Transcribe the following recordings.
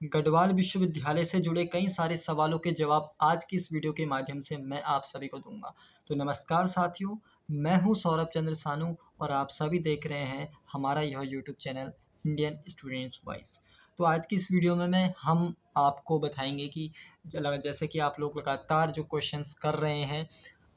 गढ़वाल विश्वविद्यालय से जुड़े कई सारे सवालों के जवाब आज की इस वीडियो के माध्यम से मैं आप सभी को दूंगा। तो नमस्कार साथियों, मैं हूं सौरभ चंद्र सानू और आप सभी देख रहे हैं हमारा यह YouTube channel Indian students voice. तो आज की इस वीडियो में हम आपको बताएंगे कि जैसे कि आप लोग लगातार जो क्वेश्चंस कर रहे हैं,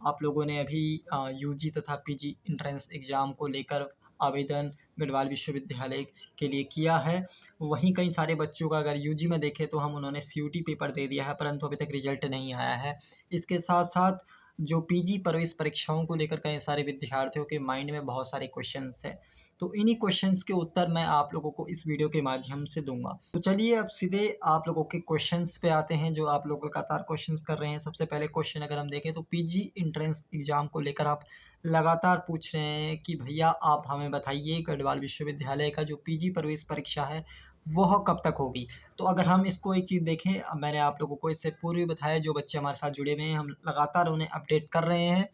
आप लोगों ने अभी यूजी तथा पीजी एंट्रेंस एग्ज़ाम को लेकर आवेदन गढ़वाल विश्वविद्यालय के लिए किया है। वहीं कई सारे बच्चों का अगर यूजी में देखें तो हम उन्होंने सीयूटी पेपर दे दिया है, परंतु अभी तक रिजल्ट नहीं आया है। इसके साथ-साथ जो पीजी प्रवेश परीक्षाओं को लेकर कई सारे विद्यार्थियों के माइंड में बहुत सारे क्वेश्चंस हैं। तो इन्हीं क्वेश्चंस के उत्तर मैं आप लोगों को इस वीडियो के माध्यम से दूँगा। तो चलिए अब सीधे आप लोगों के क्वेश्चंस पे आते हैं, जो आप लोग लगातार क्वेश्चंस कर रहे हैं। सबसे पहले क्वेश्चन अगर हम देखें तो पीजी एंट्रेंस एग्ज़ाम को लेकर आप लगातार पूछ रहे हैं कि भैया आप हमें बताइए गढ़वाल विश्वविद्यालय का जो पीजी प्रवेश परीक्षा है वह कब तक होगी। तो अगर हम इसको एक चीज़ देखें, मैंने आप लोगों को इससे पूर्व भी बताया, जो बच्चे हमारे साथ जुड़े हुए हैं हम लगातार उन्हें अपडेट कर रहे हैं।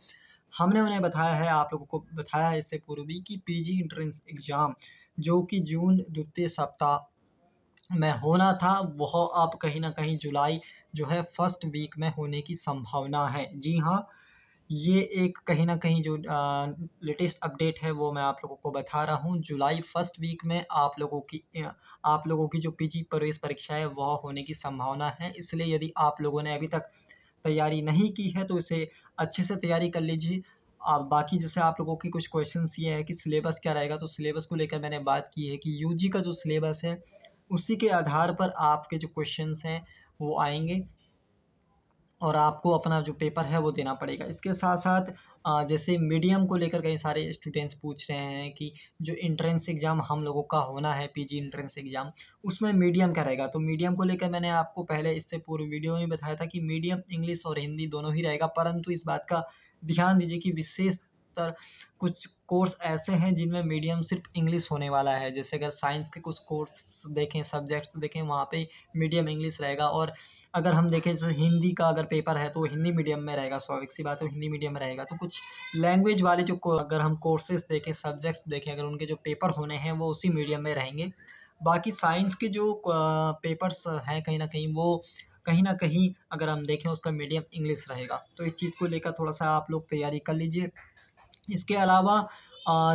हमने उन्हें बताया है, आप लोगों को बताया है इससे पूर्व भी कि पीजी एंट्रेंस एग्ज़ाम जो कि जून द्वितीय सप्ताह में होना था, वह अब कहीं न कहीं जुलाई जो है फर्स्ट वीक में होने की संभावना है। जी हाँ, ये एक कहीं न कहीं जो लेटेस्ट अपडेट है वो मैं आप लोगों को बता रहा हूँ। जुलाई फर्स्ट वीक में आप लोगों की जो पीजी प्रवेश परीक्षा है वह होने की संभावना है। इसलिए यदि आप लोगों ने अभी तक तैयारी नहीं की है तो इसे अच्छे से तैयारी कर लीजिए। बाकी जैसे आप लोगों के कुछ क्वेश्चंस ये है कि सिलेबस क्या रहेगा, तो सिलेबस को लेकर मैंने बात की है कि यूजी का जो सिलेबस है उसी के आधार पर आपके जो क्वेश्चंस हैं वो आएँगे और आपको अपना जो पेपर है वो देना पड़ेगा। इसके साथ-साथ जैसे मीडियम को लेकर कई सारे स्टूडेंट्स पूछ रहे हैं कि जो एंट्रेंस एग्ज़ाम हम लोगों का होना है पीजी एंट्रेंस एग्ज़ाम, उसमें मीडियम क्या रहेगा? तो मीडियम को लेकर मैंने आपको पहले इससे पूर्व वीडियो में बताया था कि मीडियम इंग्लिश और हिंदी दोनों ही रहेगा, परंतु इस बात का ध्यान दीजिए कि विशेषतर कुछ कोर्स ऐसे हैं जिनमें मीडियम सिर्फ़ इंग्लिश होने वाला है। जैसे अगर साइंस के कुछ कोर्स देखें, सब्जेक्ट्स देखें, वहाँ पे मीडियम इंग्लिश रहेगा। और अगर हम देखें जैसे हिंदी का अगर पेपर है तो वो हिंदी मीडियम में रहेगा, स्वाभाविक सी बात है वो हिंदी मीडियम में रहेगा। तो कुछ लैंग्वेज वाले जो अगर हम कोर्सेज़ देखें, सब्जेक्ट्स देखें, अगर उनके जो पेपर होने हैं वो उसी मीडियम में रहेंगे। बाकी साइंस के जो पेपर्स हैं कहीं न कहीं अगर हम देखें उसका मीडियम इंग्लिश रहेगा। तो इस चीज़ को लेकर थोड़ा-सा आप लोग तैयारी कर लीजिए। इसके अलावा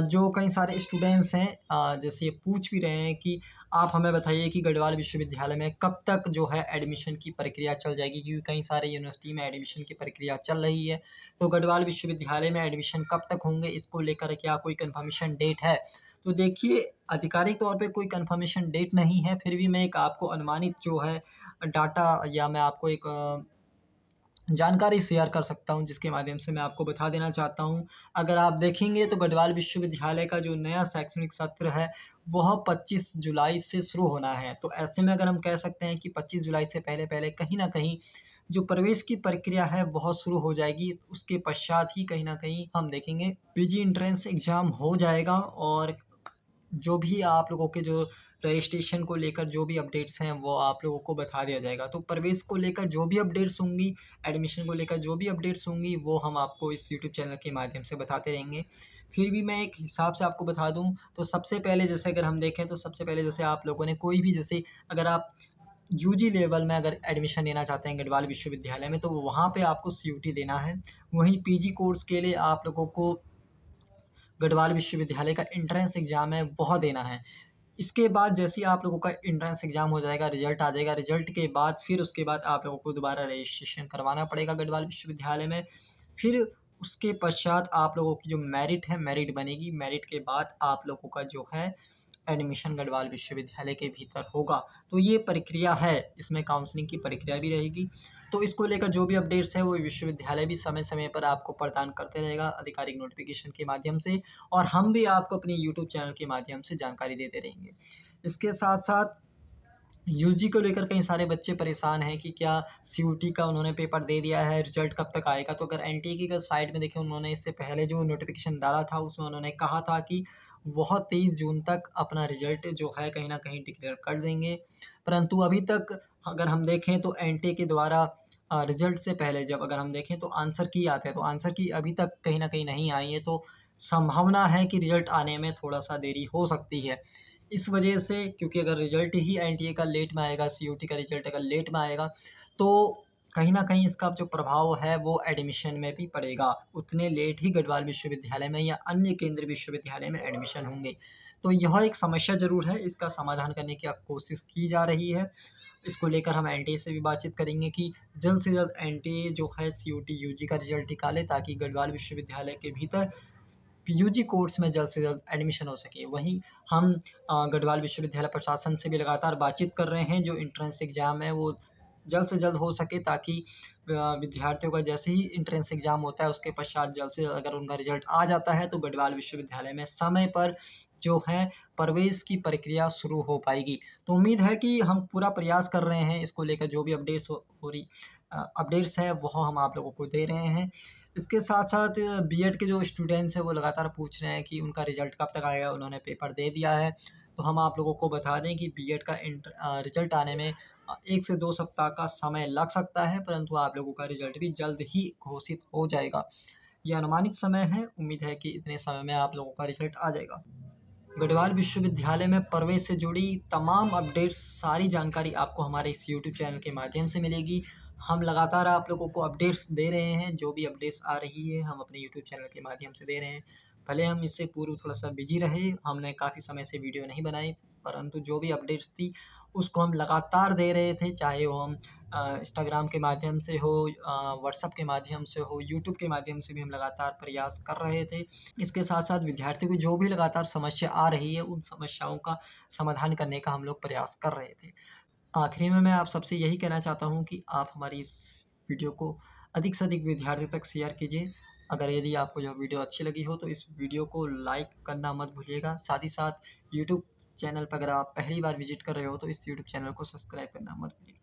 जो कई सारे स्टूडेंट्स हैं जैसे ये पूछ भी रहे हैं कि आप हमें बताइए कि गढ़वाल विश्वविद्यालय में कब तक जो है एडमिशन की प्रक्रिया चल जाएगी, क्योंकि कई सारे यूनिवर्सिटी में एडमिशन की प्रक्रिया चल रही है। तो गढ़वाल विश्वविद्यालय में एडमिशन कब तक होंगे, इसको लेकर क्या कोई कन्फर्मेशन डेट है? तो देखिए, आधिकारिक तौर पे कोई कन्फर्मेशन डेट नहीं है, फिर भी मैं एक आपको अनुमानित जो है डाटा या मैं आपको एक जानकारी शेयर कर सकता हूँ, जिसके माध्यम से मैं आपको बता देना चाहता हूँ। अगर आप देखेंगे तो गढ़वाल विश्वविद्यालय का जो नया शैक्षणिक सत्र है, वह 25 जुलाई से शुरू होना है। तो ऐसे में अगर हम कह सकते हैं कि 25 जुलाई से पहले-पहले कहीं न कहीं जो प्रवेश की प्रक्रिया है वह शुरू हो जाएगी। उसके पश्चात ही कहीं न कहीं हम देखेंगे पीजी एंट्रेंस एग्ज़ाम हो जाएगा और जो भी आप लोगों के जो रजिस्ट्रेशन को लेकर जो भी अपडेट्स हैं वो आप लोगों को बता दिया जाएगा। तो प्रवेश को लेकर जो भी अपडेट्स होंगी, एडमिशन को लेकर जो भी अपडेट्स होंगी, वो हम आपको इस यूट्यूब चैनल के माध्यम से बताते रहेंगे। फिर भी मैं एक हिसाब से आपको बता दूँ, तो सबसे पहले जैसे अगर हम देखें तो सबसे पहले जैसे आप लोगों ने कोई भी जैसे अगर आप यूजी लेवल में अगर एडमिशन लेना चाहते हैं गढ़वाल विश्वविद्यालय में, तो वहाँ पे आपको सीयूटी देना है। वहीं पीजी कोर्स के लिए आप लोगों को गढ़वाल विश्वविद्यालय का एंट्रेंस एग्ज़ाम है वह देना है। इसके बाद जैसे ही आप लोगों का एंट्रेंस एग्ज़ाम हो जाएगा, रिज़ल्ट आ जाएगा, रिज़ल्ट के बाद फिर उसके बाद आप लोगों को दोबारा रजिस्ट्रेशन करवाना पड़ेगा गढ़वाल विश्वविद्यालय में। फिर उसके पश्चात आप लोगों की जो मेरिट है, मेरिट बनेगी, मेरिट के बाद आप लोगों का जो है एडमिशन गढ़वाल विश्वविद्यालय के भीतर होगा। तो ये प्रक्रिया है, इसमें काउंसलिंग की प्रक्रिया भी रहेगी। तो इसको लेकर जो भी अपडेट्स है वो विश्वविद्यालय भी समय-समय पर आपको प्रदान करते रहेगा आधिकारिक नोटिफ़िकेशन के माध्यम से, और हम भी आपको अपने यूट्यूब चैनल के माध्यम से जानकारी देते रहेंगे। इसके साथ-साथ यूजी को लेकर कई सारे बच्चे परेशान हैं कि क्या सीयूटी का उन्होंने पेपर दे दिया है, रिज़ल्ट कब तक आएगा? तो अगर एनटीए की अगर साइट में देखें, उन्होंने इससे पहले जो नोटिफ़िकेशन डाला था उसमें उन्होंने कहा था कि वह 23 जून तक अपना रिज़ल्ट जो है कहीं न कहीं डिक्लेयर कर देंगे। परंतु अभी तक अगर हम देखें तो एनटीए के द्वारा रिज़ल्ट से पहले जब अगर हम देखें तो आंसर की आते हैं, तो आंसर की अभी तक कहीं न कहीं नहीं आई है, तो संभावना है कि रिज़ल्ट आने में थोड़ा-सा देरी हो सकती है। इस वजह से, क्योंकि अगर रिजल्ट ही एनटीए का लेट में आएगा, सीयूटी का रिजल्ट अगर लेट में आएगा, तो कहीं न कहीं इसका जो प्रभाव है वो एडमिशन में भी पड़ेगा। उतने लेट ही गढ़वाल विश्वविद्यालय में या अन्य केंद्रीय विश्वविद्यालय में एडमिशन होंगे। तो यह एक समस्या ज़रूर है, इसका समाधान करने की अब कोशिश की जा रही है। इसको लेकर हम एनटीए से भी बातचीत करेंगे कि जल्द से जल्द एनटीए जो है सीयूटी यूजी का रिजल्ट निकाले, ताकि गढ़वाल विश्वविद्यालय के भीतर यूजी कोर्स में जल्द से जल्द एडमिशन हो सके। वहीं हम गढ़वाल विश्वविद्यालय प्रशासन से भी लगातार बातचीत कर रहे हैं, जो एंट्रेंस एग्ज़ाम है वो जल्द से जल्द हो सके, ताकि विद्यार्थियों का जैसे ही एंट्रेंस एग्ज़ाम होता है उसके पश्चात जल्द से जल्द अगर उनका रिजल्ट आ जाता है तो गढ़वाल विश्वविद्यालय में समय पर जो है प्रवेश की प्रक्रिया शुरू हो पाएगी। तो उम्मीद है कि हम पूरा प्रयास कर रहे हैं, इसको लेकर जो भी अपडेट्स हो रही अपडेट्स है वो हम आप लोगों को दे रहे हैं। इसके साथ-साथ बीएड के जो स्टूडेंट्स हैं वो लगातार पूछ रहे हैं कि उनका रिज़ल्ट कब तक आएगा, उन्होंने पेपर दे दिया है। तो हम आप लोगों को बता दें कि बीएड का रिज़ल्ट आने में 1 से 2 सप्ताह का समय लग सकता है, परंतु आप लोगों का रिज़ल्ट भी जल्द ही घोषित हो जाएगा। ये अनुमानित समय है, उम्मीद है कि इतने समय में आप लोगों का रिज़ल्ट आ जाएगा। गढ़वाल विश्वविद्यालय में प्रवेश से जुड़ी तमाम अपडेट्स, सारी जानकारी आपको हमारे इस यूट्यूब चैनल के माध्यम से मिलेगी। हम लगातार आप लोगों को अपडेट्स दे रहे हैं, जो भी अपडेट्स आ रही है हम अपने यूट्यूब चैनल के माध्यम से दे रहे हैं। भले हम इससे पूर्व थोड़ा-सा बिज़ी रहे, हमने काफ़ी समय से वीडियो नहीं बनाई, परंतु जो भी अपडेट्स थी उसको हम लगातार दे रहे थे, चाहे वो हम इंस्टाग्राम के माध्यम से हो, व्हाट्सएप के माध्यम से हो, यूट्यूब के माध्यम से भी हम लगातार प्रयास कर रहे थे। इसके साथ-साथ विद्यार्थियों की जो भी लगातार समस्या आ रही है, उन समस्याओं का समाधान करने का हम लोग प्रयास कर रहे थे। आखिरी में मैं आप सबसे यही कहना चाहता हूँ कि आप हमारी इस वीडियो को अधिक से अधिक विद्यार्थियों तक शेयर कीजिए। अगर यदि आपको यह वीडियो अच्छी लगी हो तो इस वीडियो को लाइक करना मत भूलिएगा। साथ ही साथ यूट्यूब चैनल पर अगर आप पहली बार विज़िट कर रहे हो तो इस यूट्यूब चैनल को सब्सक्राइब करना मत भूलिए।